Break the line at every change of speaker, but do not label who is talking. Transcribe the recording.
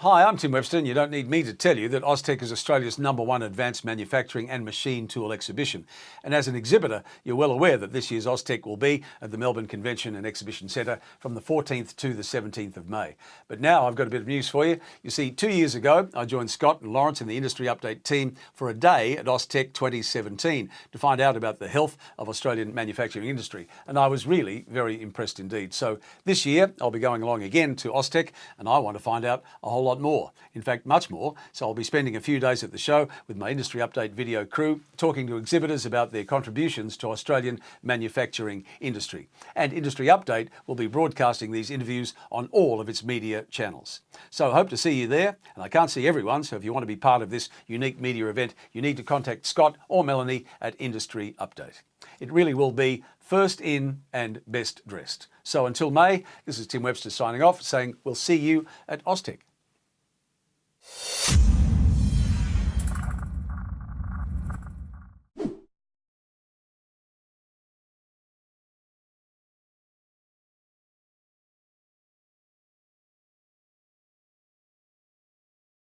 Hi, I'm Tim Webster, and you don't need me to tell you that Austech is Australia's #1 advanced manufacturing and machine tool exhibition. And as an exhibitor, you're well aware that this year's Austech will be at the Melbourne Convention and Exhibition Centre from the 14th to the 17th of May. But now I've got a bit of news for you. You see, 2 years ago, I joined Scott and Lawrence in the Industry Update team for a day at Austech 2017 to find out about the health of Australian manufacturing industry. And I was really very impressed indeed. So this year, I'll be going along again to Austech, and I want to find out a whole lot more. In fact, much more. So I'll be spending a few days at the show with my Industry Update video crew, talking to exhibitors about their contributions to Australian manufacturing industry. And Industry Update will be broadcasting these interviews on all of its media channels. So I hope to see you there. And I can't see everyone, so if you want to be part of this unique media event, you need to contact Scott or Melanie at Industry Update. It really will be first in and best dressed. So until May, this is Tim Webster signing off, saying we'll see you at Austech.